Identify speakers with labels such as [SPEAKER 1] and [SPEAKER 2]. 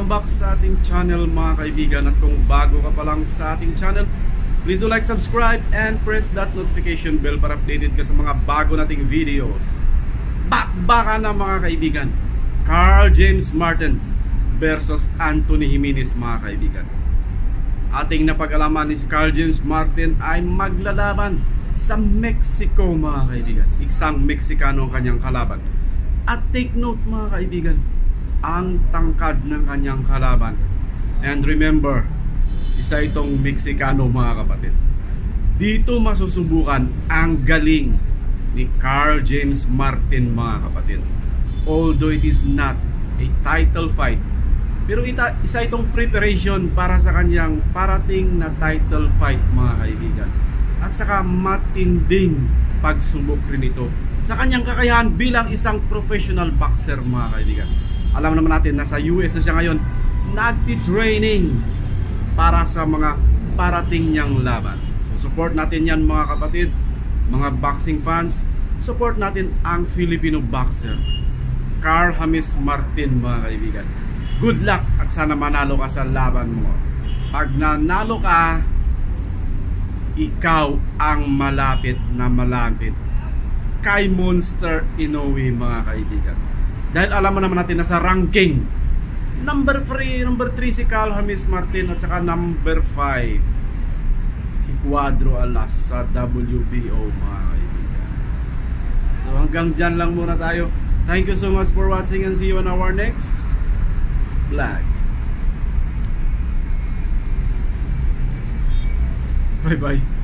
[SPEAKER 1] Welcome back sa ating channel mga kaibigan. At kung bago ka pa lang sa ating channel, please do like, subscribe, and press that notification bell para updated ka sa mga bago nating videos. Bakbaka na mga kaibigan, Carl James Martin versus Anthony Jimenez mga kaibigan. Ating napag-alaman ni si Carl James Martin ay maglalaban sa Mexico mga kaibigan. Isang Meksikano ang kanyang kalaban. At take note mga kaibigan, ang tangkad ng kanyang kalaban. And remember, isa itong Meksikano mga kapatid. Dito masusubukan ang galing ni Carl James Martin mga kapatid. Although it is not a title fight, pero isa itong preparation para sa kanyang parating na title fight mga kaibigan. At saka matinding pagsubok rin ito sa kanyang kakayahan bilang isang professional boxer mga kaibigan. Alam naman natin nasa US na siya ngayon, nagti-training para sa mga parating niyang laban. So support natin yan mga kapatid, mga boxing fans. Support natin ang Filipino boxer Carl James Martin mga kaibigan. Good luck at sana manalo ka sa laban mo. Pag nanalo ka, ikaw ang malapit kay Monster Inoue mga kaibigan. Dahil alam mo naman natin na sa ranking number 3 si Carl James Martin at saka number 5 si Cuadro Alas sa WBO mga kaibigan. So hanggang dyan lang muna tayo. Thank you so much for watching and see you on our next vlog. Bye bye.